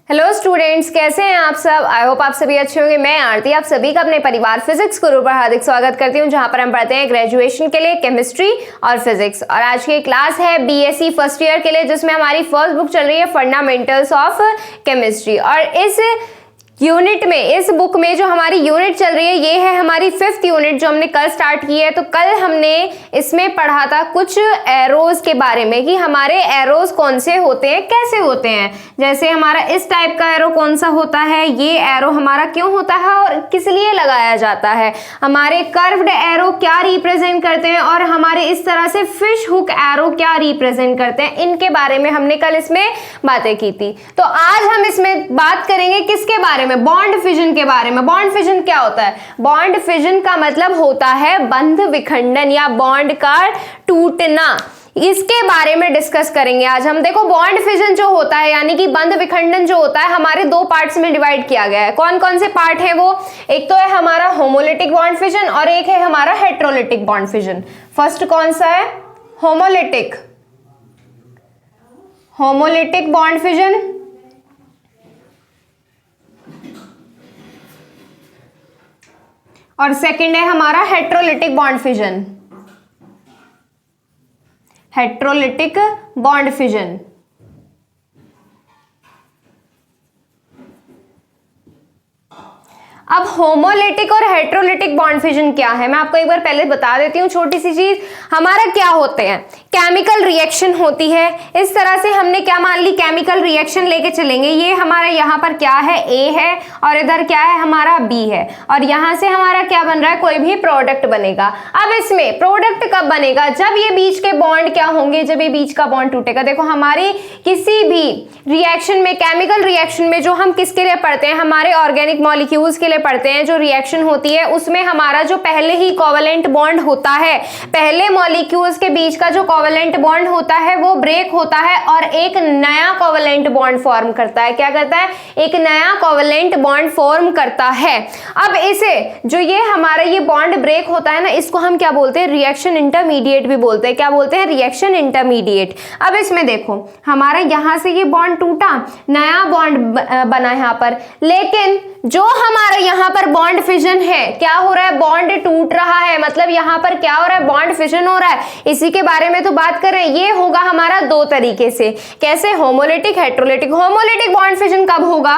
Hello students, कैसे हैं आप सब। आई होप आप सभी अच्छे होंगे। मैं आरती आप सभी का अपने परिवार फिजिक्स गुरु पर हार्दिक स्वागत करती हूं, जहां पर हम पढ़ते हैं ग्रेजुएशन के लिए केमिस्ट्री और फिजिक्स। और आज की क्लास है बीएससी फर्स्ट ईयर के लिए, जिसमें हमारी फर्स्ट बुक चल रही है फंडामेंटल्स ऑफ केमिस्ट्री। और इस यूनिट में, इस बुक में जो हमारी यूनिट चल रही है, ये है हमारी 5th यूनिट जो हमने कल स्टार्ट की है। तो कल हमने इसमें पढ़ा था कुछ एरोज के बारे में कि हमारे एरोज कौन से होते हैं, कैसे होते हैं। जैसे हमारा इस टाइप का एरो कौन सा होता है, ये एरो हमारा क्यों होता है और किस लिए लगाया जाता है, हमारे कर्व्ड एरो क्या रिप्रेजेंट करते हैं और हमारे इस तरह से फिश हुक एरो क्या रिप्रेजेंट करते हैं, इनके बारे में हमने कल इसमें बातें की थी। तो आज हम इसमें बात करेंगे किसके बारे में, बॉन्ड फिजन के बारे में। बॉन्ड फिजन क्या होता है? बॉन्ड फिजन का मतलब होता है बंध विखंडन या बॉन्ड का टूटना। इसके बारे में डिस्कस करेंगे आज हम। देखो, बॉन्ड फिजन जो होता है यानी कि बंध विखंडन जो होता है, हमारे दो पार्ट्स में डिवाइड किया गया है। कौन कौन से पार्ट है वो? एक तो है हमारा होमोलिटिक बॉन्ड फिजन और एक है हमारा हेट्रोलिटिक बॉन्ड फिजन। फर्स्ट कौन सा है? Homolytic bond fission. और सेकंड है हमारा heterolytic bond fission. Heterolytic bond fission. अब होमोलिटिक और हेट्रोलिटिक बॉन्ड फिजन क्या है, मैं आपको एक बार पहले बता देती हूँ छोटी सी चीज। हमारा क्या होते हैं, केमिकल रिएक्शन होती है। इस तरह से हमने क्या मान ली, केमिकल रिएक्शन लेके चलेंगे। ये हमारा यहाँ पर क्या है, ए है और इधर क्या है हमारा बी है, और यहाँ से हमारा क्या बन रहा है, कोई भी प्रोडक्ट बनेगा। अब इसमें प्रोडक्ट कब बनेगा, जब ये बीच के बॉन्ड क्या होंगे, जब ये बीच का बॉन्ड टूटेगा। देखो, हमारी किसी भी रिएक्शन में, केमिकल रिएक्शन में, जो हम किसके लिए पढ़ते हैं, हमारे ऑर्गेनिक मॉलिक्यूल्स के लिए पढ़ते हैं, जो रिएक्शन होती है उसमें हमारा जो पहले ही कोवेलेंट बॉन्ड होता है, पहले मॉलिक्यूल्स के बीच का जो कोवेलेंट बॉन्ड होता है वो ब्रेक होता है और एक नया कोवेलेंट बॉन्ड फॉर्म करता है। क्या करता है? एक नया कोवेलेंट बॉन्ड फॉर्म करता है। अब इसे जो ये हमारा ये बॉन्ड ब्रेक होता है ना, इसको हम क्या बोलते हैं, रिएक्शन इंटरमीडिएट भी बोलते हैं। क्या बोलते हैं? Reaction intermediate. अब इसमें देखो, हमारा यहां से ये बॉन्ड टूटा, नया बॉन्ड बना यहां पर, लेकिन जो हमारा यहाँ पर बॉन्ड फिजन है, क्या हो रहा है, बॉन्ड टूट रहा है। मतलब यहाँ पर क्या हो रहा है, बॉन्ड फिजन हो रहा है। इसी के बारे में तो बात कर रहे हैं। ये होगा हमारा दो तरीके से। कैसे? Homolytic, heterolytic. Homolytic bond fission कब होगा?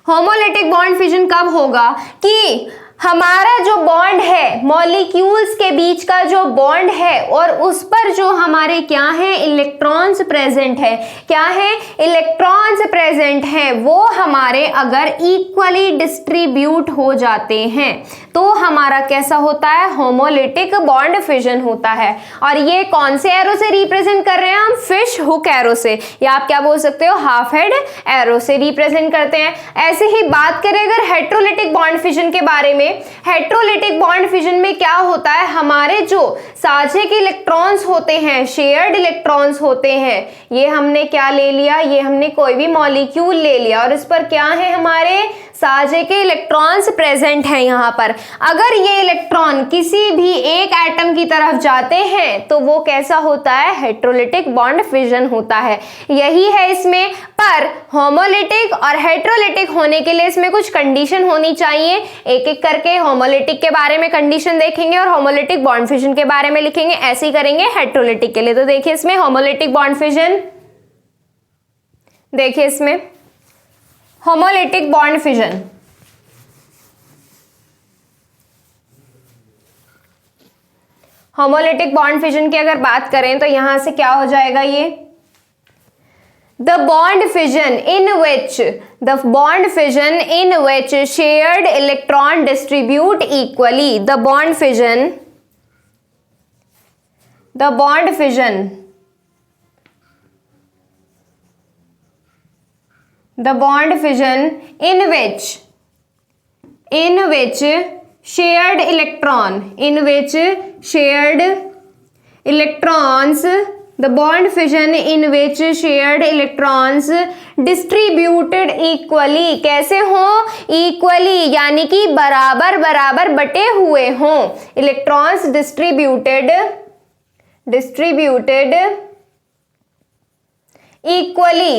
होमोलिटिक बॉन्ड फिजन कब होगा कि हमारा जो बॉन्ड है, मॉलिक्यूल्स के बीच का जो बॉन्ड है, और उस पर जो हमारे क्या है, इलेक्ट्रॉन्स प्रेजेंट है। क्या है? इलेक्ट्रॉन्स प्रेजेंट है। वो हमारे अगर इक्वली डिस्ट्रीब्यूट हो जाते हैं तो हमारा कैसा होता है, होमोलिटिक बॉन्ड फिजन होता है। और ये कौन से एरो से रिप्रेजेंट कर रहे हैं हम? फिश हुक एरो से, या आप क्या बोल सकते हो, हाफ हेड एरो से रिप्रेजेंट करते हैं। ऐसे ही बात करें अगर हेट्रोलिटिक बॉन्ड फिजन के बारे में, हेट्रोलिटिक बॉन्ड फिजन में क्या होता है, हमारे जो साझे के इलेक्ट्रॉन्स होते हैं, शेयर्ड इलेक्ट्रॉन्स होते हैं, ये हमने क्या ले लिया, ये हमने कोई भी मॉलिक्यूल ले लिया और इस पर क्या है, हमारे साझे के इलेक्ट्रॉन्स प्रेजेंट हैं यहाँ पर। अगर ये इलेक्ट्रॉन किसी भी एक एटम की तरफ जाते हैं तो वो कैसा होता है, हेट्रोलिटिक बॉन्ड फिजन होता है। यही है इसमें। पर होमोलिटिक और हेट्रोलिटिक होने के लिए इसमें कुछ कंडीशन होनी चाहिए। एक एक करके होमोलिटिक के बारे में कंडीशन देखेंगे और होमोलिटिक बॉन्ड फिजन के बारे में लिखेंगे। ऐसे ही करेंगे हेट्रोलिटिक के लिए। तो देखिए इसमें होमोलिटिक बॉन्ड फिजन, देखिए इसमें homolytic bond fission, homolytic bond fission की अगर बात करें तो यहां से क्या हो जाएगा, ये the bond fission in which shared electron distribute equally. The bond fission in which shared electrons, the bond fission in which shared electrons distributed equally। कैसे हो, equally यानी कि बराबर बराबर बटे हुए हों। Electrons distributed equally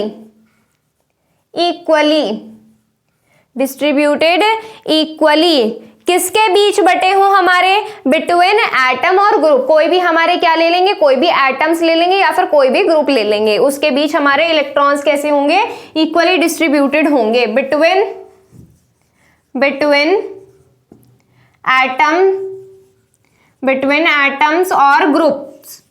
equally distributed equally किसके बीच बटे हो हमारे, बिटवीन एटम और ग्रुप। कोई भी हमारे क्या ले लेंगे, कोई भी एटम्स ले लेंगे या फिर कोई भी ग्रुप ले लेंगे, उसके बीच हमारे इलेक्ट्रॉन्स कैसे होंगे, इक्वली डिस्ट्रीब्यूटेड होंगे बिटवीन एटम्स और ग्रुप्स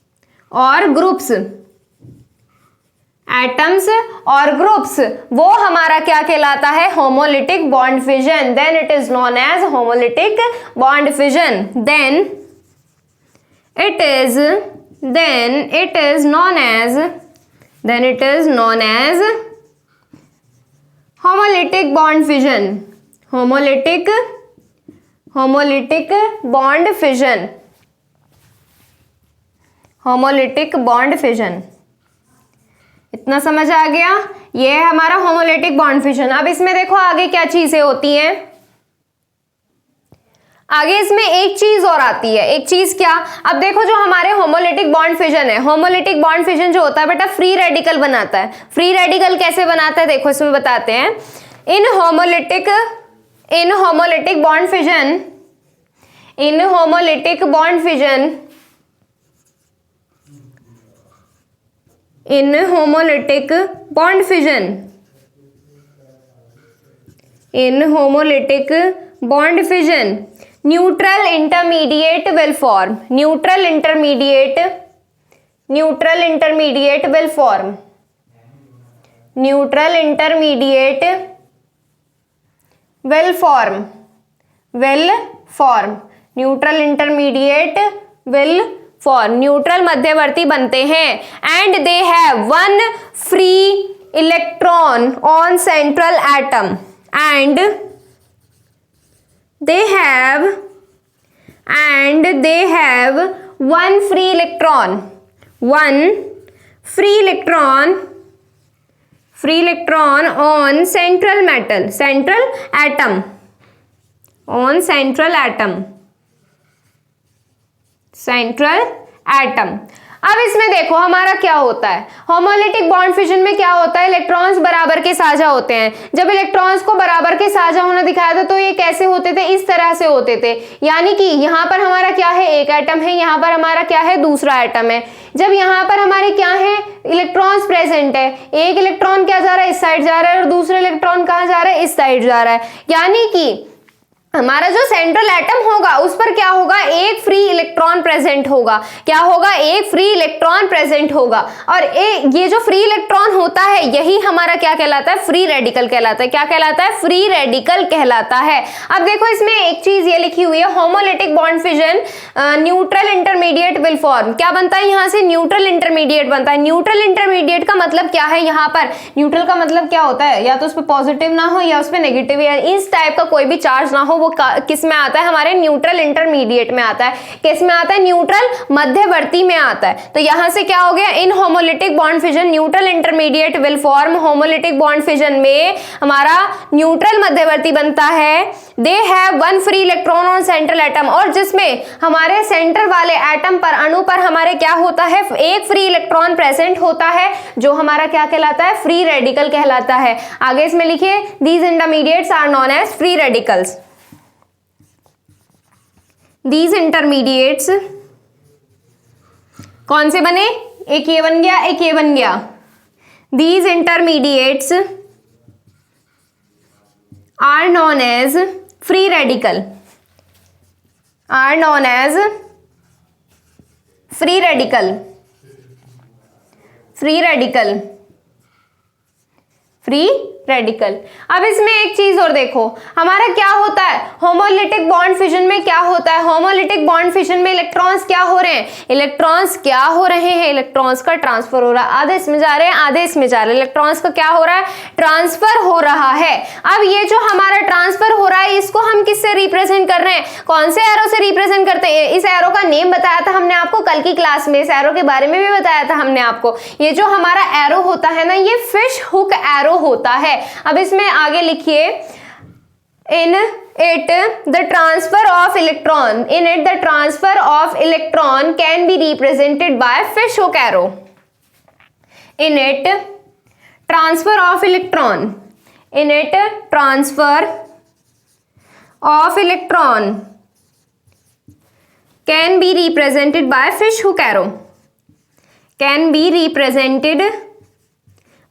एटम्स और ग्रुप्स, वो हमारा क्या कहलाता है, homolytic bond fission. Then it is known as homolytic bond fission. Then it is known as homolytic bond fission. Homolytic bond fission. Homolytic bond fission, इतना समझ आ गया। ये है हमारा होमोलिटिक बॉन्ड फिजन। अब इसमें देखो आगे क्या चीजें होती हैं, आगे इसमें एक चीज और आती है। एक चीज क्या, अब देखो जो हमारे होमोलिटिक बॉन्ड फिजन है, होमोलिटिक बॉन्ड फिजन जो होता है बेटा फ्री रेडिकल बनाता है। फ्री रेडिकल कैसे बनाता है देखो इसमें बताते हैं। In homolytic bond fission neutral intermediate will form. Neutral intermediate will form. Neutral intermediate will form. Neutral मध्यवर्ती बनते हैं। And they have one free electron on central atom. And they have one free electron on central atom। अब इसमें देखो हमारा क्या होता है, होमोलिटिक बॉन्ड फिजन में क्या होता है, इलेक्ट्रॉन्स बराबर के साझा होते हैं। जब इलेक्ट्रॉन्स को बराबर के साझा होना दिखाया था तो ये कैसे होते थे, इस तरह से होते थे। यानी कि यहाँ पर हमारा क्या है, एक एटम है, यहाँ पर हमारा क्या है, दूसरा एटम है। जब यहाँ पर हमारे क्या है, इलेक्ट्रॉन्स प्रेजेंट है, एक इलेक्ट्रॉन क्या जा रहा है, इस साइड जा रहा है, और दूसरा इलेक्ट्रॉन कहाँ जा रहा है, इस साइड जा रहा है। यानी कि हमारा जो सेंट्रल एटम होगा उस पर क्या होगा, एक फ्री इलेक्ट्रॉन प्रेजेंट होगा। क्या होगा, एक फ्री इलेक्ट्रॉन प्रेजेंट होगा। और ये जो फ्री इलेक्ट्रॉन होता है यही हमारा क्या कहलाता है, फ्री रेडिकल कहलाता है। क्या कहलाता है, फ्री रेडिकल कहलाता है। अब देखो इसमें एक चीज ये लिखी हुई है, homolytic bond fission neutral intermediate will form. क्या बनता है, यहाँ से न्यूट्रल इंटरमीडिएट बनता है। न्यूट्रल इंटरमीडिएट का मतलब क्या है, यहाँ पर न्यूट्रल का मतलब क्या होता है, या तो उस पर पॉजिटिव ना हो या उस पर नेगेटिव या इस टाइप का कोई भी चार्ज ना हो, वो किस में आता है, हमारे न्यूट्रल इंटरमीडिएट में आता है। किस में आता है, न्यूट्रल मध्यवर्ती में आता है। तो यहां से क्या हो गया, in homolytic bond fission neutral intermediate will form. Homolytic bond fission में हमारा न्यूट्रल मध्यवर्ती बनता है। They have one free electron on central atom, और जिसमें हमारे सेंटर वाले एटम पर, अणु पर हमारे क्या होता है, एक फ्री इलेक्ट्रॉन प्रेजेंट होता है, जो हमारा क्या कहलाता है, फ्री रेडिकल कहलाता है। आगे इसमें लिखिए, these intermediates are known as free radicals. These intermediates कौन से बने, एक ये बन गया, एक ये बन गया। These intermediates are known as free radical। अब इसमें एक चीज और देखो, हमारा क्या होता है, होमोलिटिक बॉन्ड फिजन में क्या होता है, होमोलिटिक बॉन्ड फिजन में इलेक्ट्रॉन्स क्या हो रहे हैं, इलेक्ट्रॉन्स का ट्रांसफर हो रहा है। आधे इसमें जा रहे हैं, आधे इसमें जा रहे हैं। इलेक्ट्रॉन्स का क्या हो रहा है, ट्रांसफर हो रहा है। अब ये जो हमारा ट्रांसफर हो रहा है, इसको हम किससे रिप्रेजेंट कर रहे हैं, कौन से एरो से रिप्रेजेंट करते हैं। इस एरो का नेम बताया था हमने आपको कल की क्लास में, इस एरो के बारे में भी बताया था हमने आपको। ये जो हमारा एरो होता है ना, ये फिश हुक एरो होता है। अब इसमें आगे लिखिए, in it the transfer of electron can be represented by fish hook arrow। in it transfer of electron इनेट transfer of electron can be represented by fish hook arrow, can be represented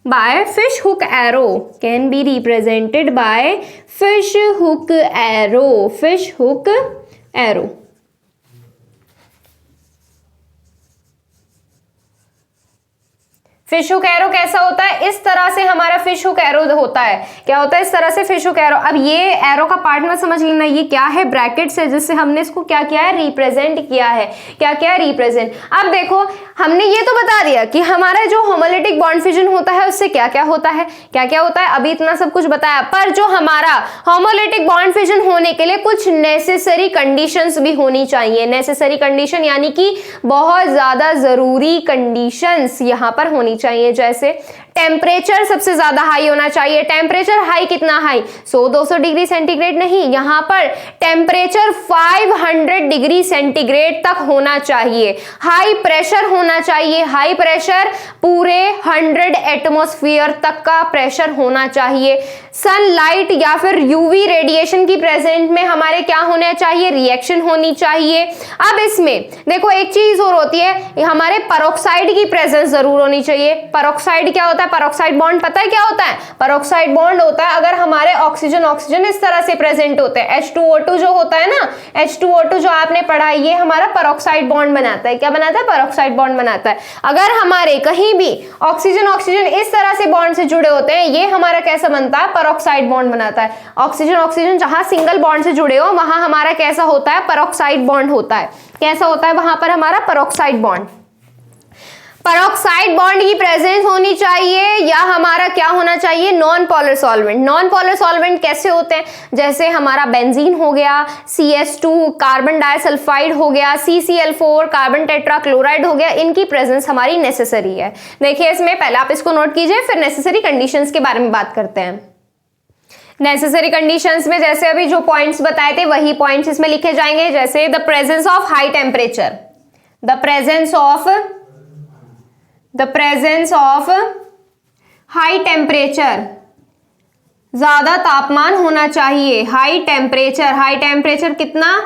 by fish hook arrow, can be represented by fish hook arrow, fish hook arrow. Fish hook arrow कैसा होता है? इस तरह से हमारा fish hook arrow होता है। क्या होता है? इस तरह से फिश हुक एरो। अब ये एरो का पार्ट में समझ लेना, ये क्या है? ब्रैकेट्स है, जिससे हमने इसको क्या किया है? रिप्रेजेंट किया है। क्या क्या है? रिप्रेजेंट। अब देखो, हमने ये तो बता दिया कि हमारा जो होमोलिटिक बॉन्ड फिजन होता है उससे क्या क्या होता है, क्या क्या होता है, अभी इतना सब कुछ बताया। पर जो हमारा होमोलिटिक बॉन्ड फिजन होने के लिए कुछ नेसेसरी कंडीशंस भी होनी चाहिए। नेसेसरी कंडीशन यानी कि बहुत ज्यादा जरूरी कंडीशंस यहां पर होनी चाहिए। जैसे टेम्परेचर सबसे ज्यादा हाई होना चाहिए। टेम्परेचर हाई कितना हाई? 100-200 डिग्री सेंटीग्रेड नहीं, यहां पर टेम्परेचर 500 डिग्री सेंटीग्रेड तक होना चाहिए। हाई प्रेशर होना चाहिए, हाई प्रेशर पूरे 100 एटमॉस्फेयर तक का प्रेशर होना चाहिए। सनलाइट या फिर यूवी रेडिएशन की प्रेजेंट में हमारे क्या होना चाहिए? रिएक्शन होनी चाहिए। अब इसमें देखो एक चीज और होती है, हमारे पेरोक्साइड की प्रेजेंस जरूर होनी चाहिए। पेरोक्साइड क्या होता है? पेरोक्साइड बॉन्ड पता है क्या होता है? पेरोक्साइड बॉन्ड होता है अगर हमारे ऑक्सीजन ऑक्सीजन इस तरह से प्रेजेंट होते हैं। H2O2 जो होता है ना, H2O2 जो आपने पढ़ा है, ये हमारा पेरोक्साइड बॉन्ड बनाता है। क्या बनाता है? पेरोक्साइड बॉन्ड बनाता है। अगर हमारे कहीं भी ऑक्सीजन ऑक्सीजन इस तरह से बॉन्ड से जुड़े होते हैं, ये हमारा कैसा बनता है? पेरोक्साइड बॉन्ड बनाता है। ऑक्सीजन ऑक्सीजन जहां सिंगल बॉन्ड से जुड़े हो वहां हमारा कैसा होता है? पेरोक्साइड बॉन्ड होता है। कैसा होता है वहां पर हमारा? Peroxide bond. पेरोक्साइड बॉन्ड की प्रेजेंस होनी चाहिए या हमारा क्या होना चाहिए? Non polar solvent. Non polar solvent कैसे होते हैं? जैसे हमारा बेंजीन हो गया, CS2 कार्बन डाइसल्फाइड हो गया, CCl4 कार्बन टेट्राक्लोराइड हो गया, इनकी प्रेजेंस हमारी नेसेसरी है। देखिए इसमें पहले आप इसको नोट कीजिए, फिर नेसेसरी कंडीशंस के बारे में बात करते हैं। नेसेसरी कंडीशंस में जैसे अभी जो पॉइंट्स बताए थे वही पॉइंट्स इसमें लिखे जाएंगे। जैसे the presence of high temperature, the presence of high temperature, ज्यादा तापमान होना चाहिए। हाई टेम्परेचर कितना?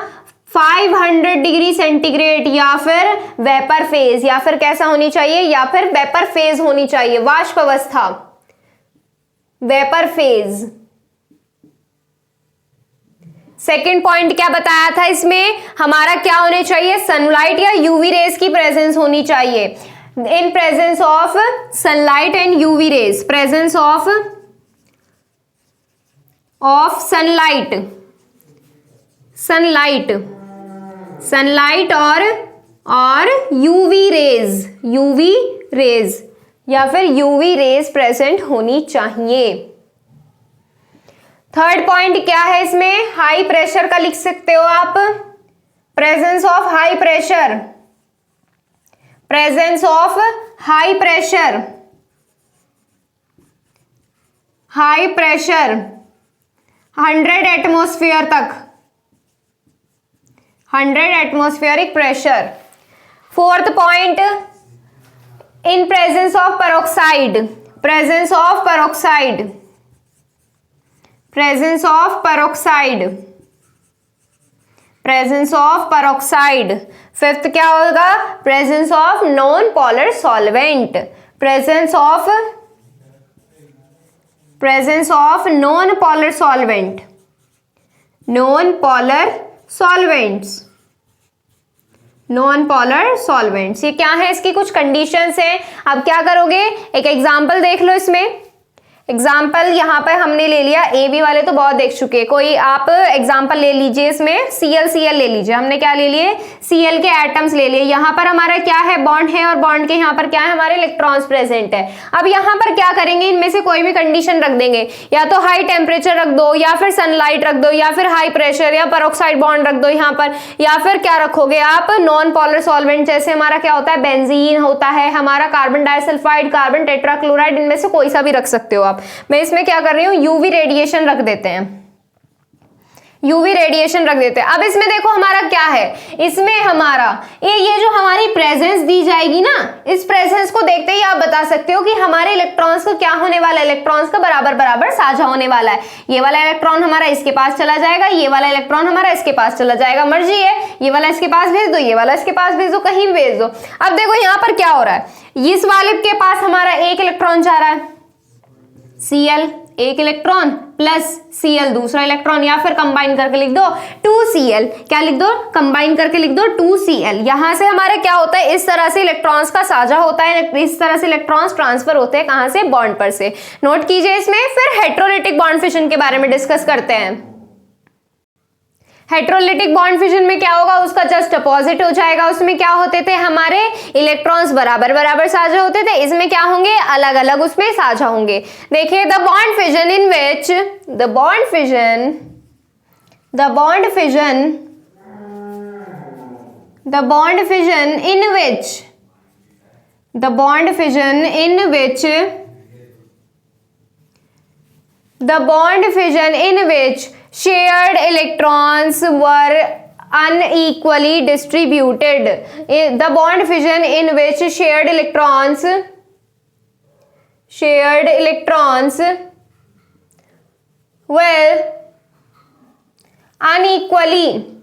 500 डिग्री सेंटीग्रेड या फिर वेपर फेज, या फिर कैसा होनी चाहिए? या फिर वेपर फेज होनी चाहिए, वाष्प अवस्था, वेपर फेज। सेकेंड पॉइंट क्या बताया था इसमें? हमारा क्या होने चाहिए? सनलाइट या यूवी रेज की प्रेजेंस होनी चाहिए। In presence of sunlight and UV rays, presence of sunlight और यूवी रेज या फिर यूवी रेज प्रेजेंट होनी चाहिए। थर्ड पॉइंट क्या है इसमें? हाई प्रेशर का लिख सकते हो आप। Presence of high pressure, presence of high pressure 100 atmosphere तक, 100 atmospheric pressure. Fourth point, in presence of peroxide, presence of peroxide. Fifth क्या होगा? Presence of non polar solvent, presence of non polar solvents. ये क्या है? इसकी कुछ conditions हैं। अब क्या करोगे? एक एग्जांपल देख लो इसमें। एग्जाम्पल यहाँ पर हमने ले लिया, ए बी वाले तो बहुत देख चुके हैं, कोई आप एग्जाम्पल ले लीजिए इसमें। Cl ले लीजिए, हमने क्या ले लिए? Cl के एटम्स ले लिए। यहाँ पर हमारा क्या है? बॉन्ड है, और बॉन्ड के यहाँ पर क्या है? हमारे इलेक्ट्रॉन्स प्रेजेंट है। अब यहाँ पर क्या करेंगे? इनमें से कोई भी कंडीशन रख देंगे, या तो हाई टेम्परेचर रख दो, या फिर सनलाइट रख दो, या फिर हाई प्रेशर या पेरोक्साइड बॉन्ड रख दो यहाँ पर, या फिर क्या रखोगे आप? Non polar solvent. जैसे हमारा क्या होता है? बेंजीन होता है, हमारा कार्बन डाइसल्फाइड, कार्बन टेट्राक्लोराइड, इनमें से कोई सा भी रख सकते हो आप। मैं इसमें क्या कर रही हूं? यूवी रेडिएशन रख देते हैं। यूवी रेडिएशन रख देते हैं। अब इसमें देखो हमारा क्या है, इसमें हमारा ये जो हमारी प्रेजेंस दी जाएगी ना, इस प्रेजेंस को देखते ही आप बता सकते हो कि हमारे इलेक्ट्रॉन्स को क्या होने वाला है, इलेक्ट्रॉन्स का बराबर बराबर साझा होने वाला है। ये वाला इलेक्ट्रॉन हमारा इसके पास चला जाएगा, ये वाला इलेक्ट्रॉन हमारा इसके पास चला जाएगा, मर्जी है, ये वाला इसके पास भेज दो, ये वाला इसके पास भेज दो, कहीं भी भेज दो। अब देखो यहाँ पर क्या हो रहा है, इस वाले के पास हमारा एक इलेक्ट्रॉन जा रहा है, Cl एक इलेक्ट्रॉन प्लस Cl दूसरा इलेक्ट्रॉन, या फिर कंबाइन करके लिख दो 2Cl, क्या लिख दो, कंबाइन करके लिख दो 2Cl। यहां से हमारे क्या होता है, इस तरह से इलेक्ट्रॉन्स का साझा होता है, इस तरह से इलेक्ट्रॉन्स ट्रांसफर होते हैं, कहां से, बॉन्ड पर से। नोट कीजिए इसमें। फिर हेटेरोलिटिक बॉन्ड फिशन के बारे में डिस्कस करते हैं। हेटेरोलिटिक बॉन्ड फिशन में क्या होगा, उसका जस्ट अपोजिट हो जाएगा। उसमें क्या होते थे, हमारे इलेक्ट्रॉन्स बराबर बराबर साझा होते थे, इसमें क्या होंगे, अलग अलग उसमें साझा होंगे। देखिए the bond fission in which the bond fission in which shared electrons were unequally distributed. The bond fission in which shared electrons were unequally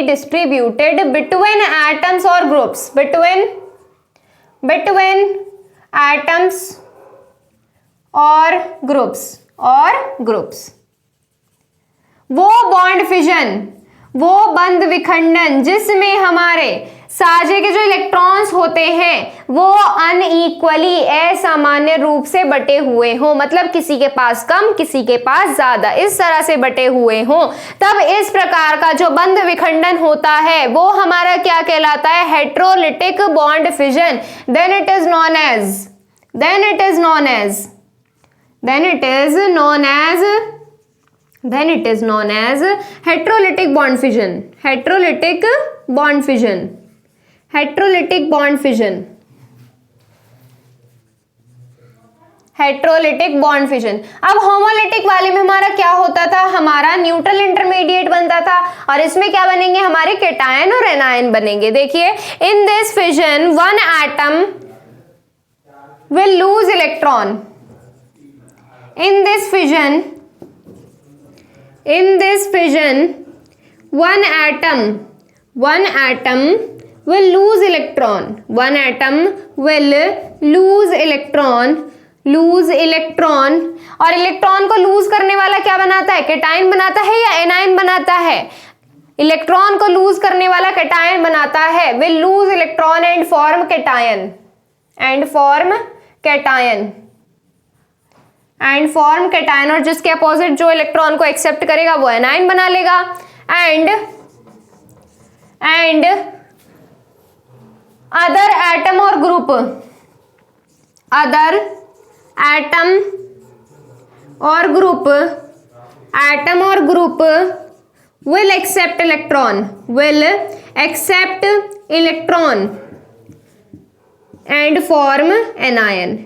distributed between atoms or groups, between atoms or groups। वो bond fission, वो बंद विखंडन जिसमें हमारे साझे के जो electrons होते हैं वो अनइक्वली, असामान्य रूप से बटे हुए हों, मतलब किसी के पास कम किसी के पास ज्यादा, इस तरह से बटे हुए हों, तब इस प्रकार का जो बंद विखंडन होता है वो हमारा क्या कहलाता है, heterolytic bond fission. Then it is known as heterolytic bond fission. अब होमोलिटिक वाले में हमारा क्या होता था, हमारा न्यूट्रल इंटरमीडिएट बनता था, और इसमें क्या बनेंगे, हमारे केटायन और एनायन बनेंगे। देखिए in this fission one atom will lose electron, in this fission one atom will lose electron, और इलेक्ट्रॉन को लूज करने वाला क्या बनाता है, केटायन बनाता है या एनायन बनाता है, इलेक्ट्रॉन को लूज करने वाला केटायन बनाता है। will lose electron and form cation, और जिसके अपोजिट जो इलेक्ट्रॉन को एक्सेप्ट करेगा वो एनायन बना लेगा। एंड अदर एटम और group will accept electron and form anion,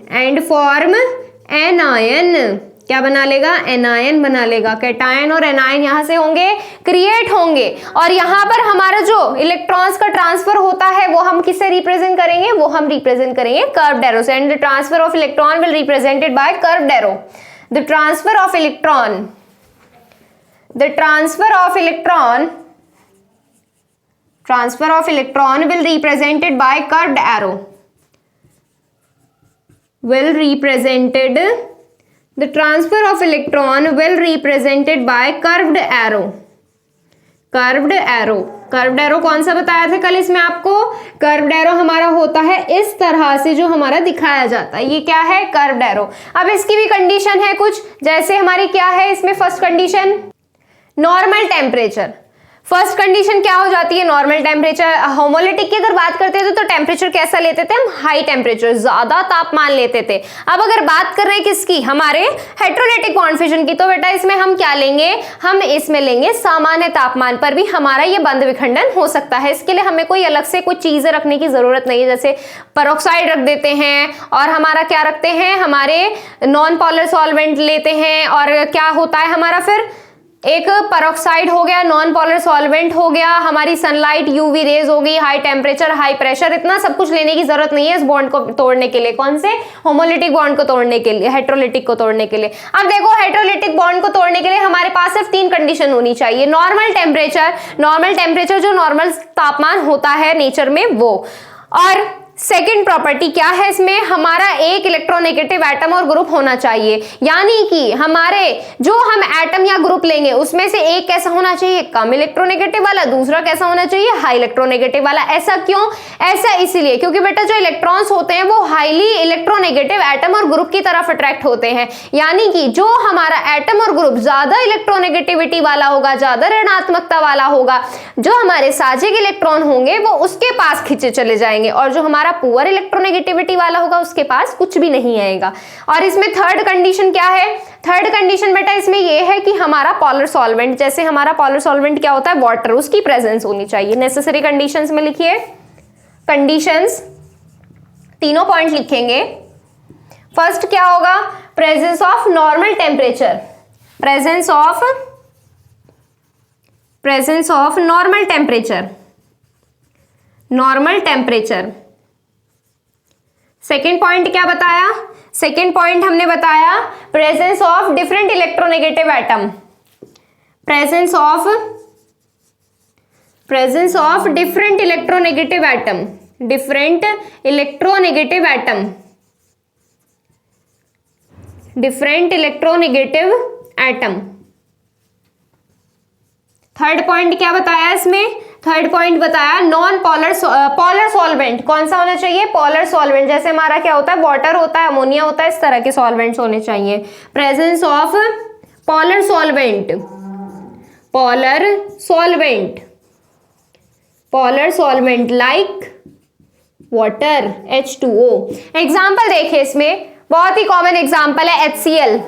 क्या बना लेगा, एनायन बना लेगा। केटायन और एनायन यहां से होंगे, क्रिएट होंगे, और यहां पर हमारा जो इलेक्ट्रॉन्स का ट्रांसफर होता है वो हम किससे रिप्रेजेंट करेंगे, वो हम रिप्रेजेंट करेंगे कर्व्ड एरो से। And the transfer of electron will represented by curved arrow. The transfer of electron will represented by curved arrow, the transfer of electron will represented by curved arrow कौन सा बताया था कल इसमें आपको, curved arrow हमारा होता है इस तरह से जो हमारा दिखाया जाता है, ये क्या है, कर्व्ड एरो। अब इसकी भी कंडीशन है कुछ, जैसे हमारी क्या है इसमें, first condition normal temperature, first condition क्या हो जाती है, नॉर्मल टेम्परेचर। होमोलिटिक की अगर बात करते थे तो टेम्परेचर कैसा लेते थे हम, हाई टेम्परेचर, ज्यादा तापमान लेते थे। अब अगर बात कर रहे हैं किसकी, हमारे हेट्रोलिटिक बॉन्ड फिजन की, तो बेटा इसमें हम क्या लेंगे, हम इसमें लेंगे सामान्य तापमान पर भी हमारा ये बंध विखंडन हो सकता है। इसके लिए हमें कोई अलग से कुछ चीजें रखने की जरूरत नहीं है, जैसे पेरोक्साइड रख देते हैं और हमारा क्या रखते हैं, हमारे नॉन पोलर सॉल्वेंट लेते हैं। और क्या होता है हमारा, फिर एक पेरोक्साइड हो गया, नॉन पोलर सॉल्वेंट हो गया, हमारी सनलाइट, यूवी रेज हो गई, हाई टेम्परेचर, हाई प्रेशर। इतना सब कुछ लेने की जरूरत नहीं है इस बॉन्ड को तोड़ने के लिए। कौन से, होमोलिटिक बॉन्ड को तोड़ने के लिए, हेट्रोलिटिक को तोड़ने के लिए। अब देखो हेट्रोलिटिक बॉन्ड को तोड़ने के लिए हमारे पास सिर्फ 3 कंडीशन होनी चाहिए। नॉर्मल टेम्परेचर जो नॉर्मल तापमान होता है नेचर में वो, और सेकेंड प्रॉपर्टी क्या है इसमें, हमारा एक इलेक्ट्रोनेगेटिव एटम और ग्रुप होना चाहिए। यानी कि हमारे जो हम एटम या ग्रुप लेंगे उसमें से एक कैसा होना चाहिए, कम इलेक्ट्रोनेगेटिव वाला, दूसरा कैसा होना चाहिए, हाई इलेक्ट्रोनेगेटिव वाला। ऐसा क्यों, ऐसा इसलिए क्योंकि बेटा जो इलेक्ट्रॉन्स होते हैं वो हाईली इलेक्ट्रोनेगेटिव एटम और ग्रुप की तरफ अट्रैक्ट होते हैं। यानी कि जो हमारा एटम और ग्रुप ज्यादा इलेक्ट्रोनेगेटिविटी वाला होगा, ज्यादा ऋणात्मकता वाला होगा, जो हमारे साझे इलेक्ट्रॉन होंगे वो उसके पास खींचे चले जाएंगे, और जो हमारा पुअर इलेक्ट्रोनेगेटिविटी वाला होगा उसके पास कुछ भी नहीं आएगा। और इसमें थर्ड कंडीशन क्या है, थर्ड कंडीशन बेटा इसमें यह है कि हमारा पॉलर सॉल्वेंट, जैसे हमारा पॉलर सॉल्वेंट क्या होता है, वाटर, उसकी प्रेजेंस होनी चाहिए। नेसेसरी कंडीशंस में लिखिए, कंडीशंस तीनों पॉइंट लिखेंगे। फर्स्ट क्या होगा, presence of normal temperature, presence of normal temperature, normal temperature. Second point क्या बताया, सेकेंड पॉइंट हमने बताया presence of different electronegative atom, presence of different electronegative atom, different electronegative atom, different electronegative atom. Third point क्या बताया इसमें, third point बताया non polar solvent. कौन सा होना चाहिए, पोलर सॉल्वेंट। जैसे हमारा क्या होता है, वाटर होता है, अमोनिया होता है, इस तरह के सॉल्वेंट्स होने चाहिए। Presence of polar solvent, polar solvent like water, H2O। Example देखिए इसमें, बहुत ही कॉमन एग्जाम्पल है HCl।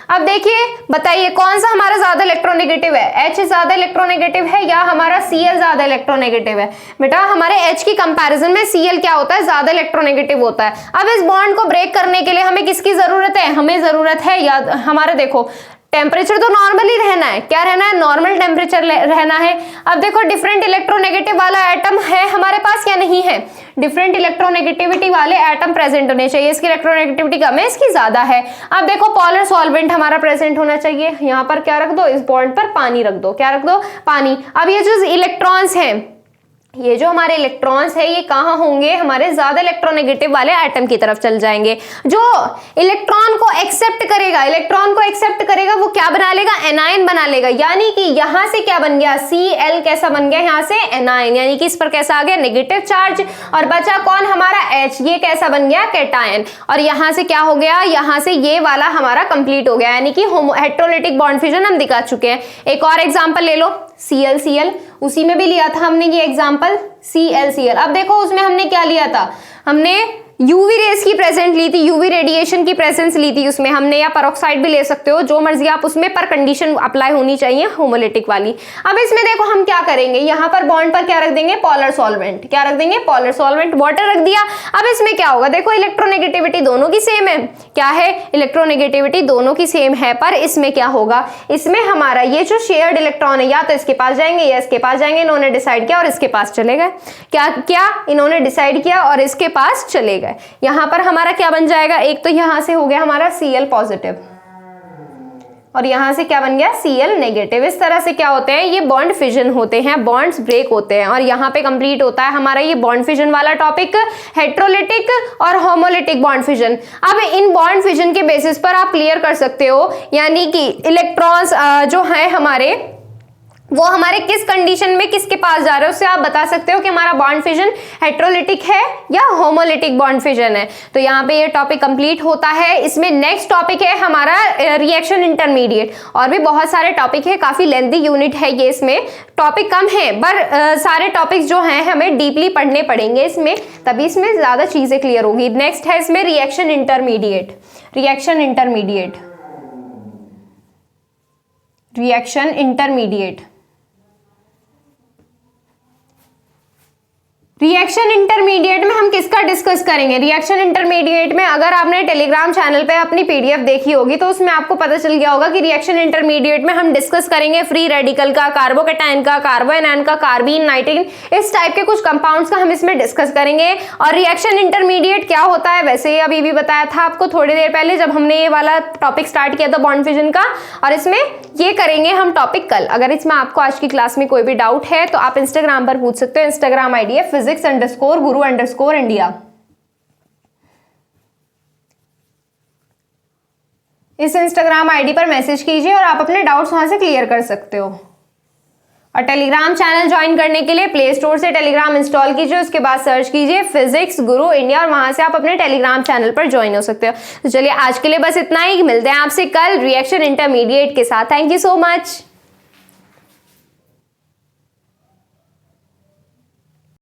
अब देखिए बताइए कौन सा हमारा ज्यादा इलेक्ट्रोनेगेटिव है, H ज्यादा इलेक्ट्रोनेगेटिव है या हमारा Cl ज्यादा इलेक्ट्रोनेगेटिव है। बेटा हमारे H की कंपैरिजन में Cl क्या होता है, ज्यादा इलेक्ट्रोनेगेटिव होता है। अब इस बॉन्ड को ब्रेक करने के लिए हमें किसकी जरूरत है, हमें जरूरत है, या हमारे देखो टेम्परेचर तो नॉर्मल ही रहना है, क्या रहना है, नॉर्मल टेम्परेचर रहना है। अब देखो डिफरेंट इलेक्ट्रोनेगेटिव वाला एटम है हमारे पास या नहीं है, डिफरेंट इलेक्ट्रोनेगेटिविटी वाले एटम प्रेजेंट होने चाहिए। इसकी इलेक्ट्रोनेगेटिविटी कम है, इसकी ज्यादा है। अब देखो पॉलर सॉल्वेंट हमारा प्रेजेंट होना चाहिए। यहाँ पर क्या रख दो, इस बॉन्ड पर पानी रख दो, क्या रख दो, पानी। अब ये जो इलेक्ट्रॉन्स हैं, ये जो हमारे इलेक्ट्रॉन्स है ये कहाँ होंगे, हमारे ज्यादा इलेक्ट्रोनेगेटिव वाले एटम की तरफ चल जाएंगे। जो इलेक्ट्रॉन को एक्सेप्ट करेगा, वो क्या बना लेगा, एनायन बना लेगा। यानी कि यहां से क्या बन गया, Cl कैसा बन गया, यहां से एनायन, यानी कि इस पर कैसा आ गया, नेगेटिव चार्ज। और बचा कौन, हमारा H, ये कैसा बन गया, कैटायन। और यहां से क्या हो गया, यहां से ये वाला हमारा कंप्लीट हो गया, यानी कि हेट्रोलिटिक बॉन्ड फिजन हम दिखा चुके हैं। एक और एग्जाम्पल ले लो, Cl, उसी में भी लिया था हमने ये एग्जांपल Cl। अब देखो उसमें हमने क्या लिया था, हमने यूवी रेस की प्रेजेंट ली थी, यूवी रेडिएशन की प्रेजेंस ली थी उसमें हमने, या पेरोक्साइड भी ले सकते हो, जो मर्जी आप उसमें, पर कंडीशन अप्लाई होनी चाहिए होमोलिटिक वाली। अब इसमें देखो हम क्या करेंगे, यहाँ पर बॉन्ड पर क्या रख देंगे, पॉलर सॉल्वेंट, क्या रख देंगे, पॉलर सॉल्वेंट, वाटर रख दिया। अब इसमें क्या होगा, देखो इलेक्ट्रोनेगेटिविटी दोनों की सेम है, क्या है, इलेक्ट्रोनेगेटिविटी दोनों की सेम है, पर इसमें क्या होगा, इसमें हमारा ये जो शेयर्ड इलेक्ट्रॉन है या तो इसके पास जाएंगे या इसके पास जाएंगे। इन्होंने डिसाइड किया और इसके पास चले गए, क्या इन्होंने डिसाइड किया और इसके पास चले गए। यहां पर हमारा क्या बन जाएगा, एक तो यहां से हो गया हमारा Cl पॉजिटिव और यहां से क्या बन गया, Cl नेगेटिव। इस तरह से क्या होते हैं, ये बॉन्ड फिजन होते हैं, बॉन्ड्स ब्रेक होते हैं। और यहां पे कंप्लीट होता है हमारा ये बॉन्ड फिजन वाला टॉपिक, हेट्रोलिटिक और होमोलिटिक बॉन्ड फिजन। अब इन बॉन्ड फिजन के बेसिस पर आप क्लियर कर सकते हो, यानी कि इलेक्ट्रॉन्स जो है हमारे वो हमारे किस कंडीशन में किसके पास जा रहे हो उससे आप बता सकते हो कि हमारा बॉन्ड फिजन हेट्रोलिटिक है या होमोलिटिक बॉन्ड फिजन है। तो यहाँ पे ये टॉपिक कंप्लीट होता है। इसमें नेक्स्ट टॉपिक है हमारा रिएक्शन इंटरमीडिएट। और भी बहुत सारे टॉपिक है, काफी लेंथी यूनिट है ये, इसमें टॉपिक कम है पर सारे टॉपिक्स जो हैं हमें डीपली पढ़ने पड़ेंगे इसमें, तभी इसमें ज्यादा चीजें क्लियर होगी। नेक्स्ट है इसमें reaction intermediate. Reaction intermediate, reaction intermediate, reaction intermediate में हम किसका डिस्कस करेंगे? रिएक्शन इंटरमीडिएट में अगर आपने टेलीग्राम चैनल पे अपनी पीडीएफ देखी होगी तो उसमें आपको पता चल गया होगा कि रिएक्शन इंटरमीडिएट में हम डिस्कस करेंगे फ्री रेडिकल का, कार्बोकैटायन का, कार्बोएनायन का, कार्बीन, नाइट्रीन, इस टाइप के कुछ कंपाउंड्स का हम इसमें डिस्कस करेंगे। और रिएक्शन इंटरमीडिएट क्या होता है वैसे ही अभी भी बताया था आपको थोड़ी देर पहले जब हमने ये वाला टॉपिक स्टार्ट किया था बॉन्ड फिजन का, और इसमें ये करेंगे हम टॉपिक कल। अगर इसमें आपको आज की क्लास में कोई भी डाउट है तो आप इंस्टाग्राम पर पूछ सकते हो। इंस्टाग्राम आईडी है physics_guru_India। इस इंस्टाग्राम आईडी पर मैसेज कीजिए और आप अपने डाउट्स वहां से क्लियर कर सकते हो। और टेलीग्राम चैनल ज्वाइन करने के लिए प्ले स्टोर से टेलीग्राम इंस्टॉल कीजिए, उसके बाद सर्च कीजिए फिजिक्स गुरु इंडिया और वहां से आप अपने टेलीग्राम चैनल पर ज्वाइन हो सकते हो। तो चलिए आज के लिए बस इतना ही, मिलते हैं आपसे कल रिएक्शन इंटरमीडिएट के साथ। Thank you so much.